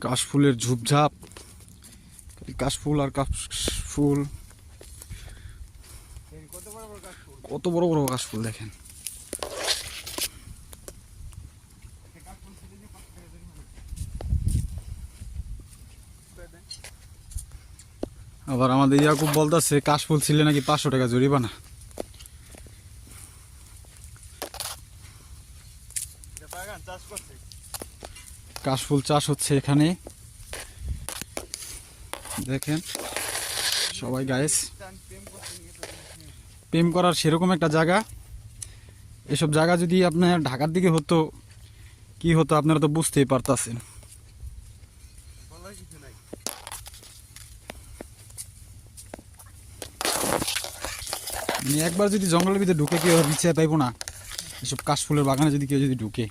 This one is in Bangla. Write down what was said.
কাশফুলের ঝুপঝাপ, কাশফুল আর কাশফুল। কত বড় বড় কাশফুল দেখেন। আবার আমাদের ইয়াকুব বলতেছে কাশফুল ছিলে নাকি 500 টাকা জরিমানা। কাশফুল চাষ হচ্ছে এখানে, দেখেন সবাই গাইস। প্রেম করার সেরকম একটা জায়গা। এসব জায়গা যদি আপনার ঢাকার দিকে হতো কি হতো আপনারা তো বুঝতেই পারতাছেন। একবার যদি জঙ্গলের ভিতরে ঢুকে কেউ আর পিছিয়ে পাইবো না। এসব কাশফুলের বাগানে যদি কেউ যদি ঢুকে।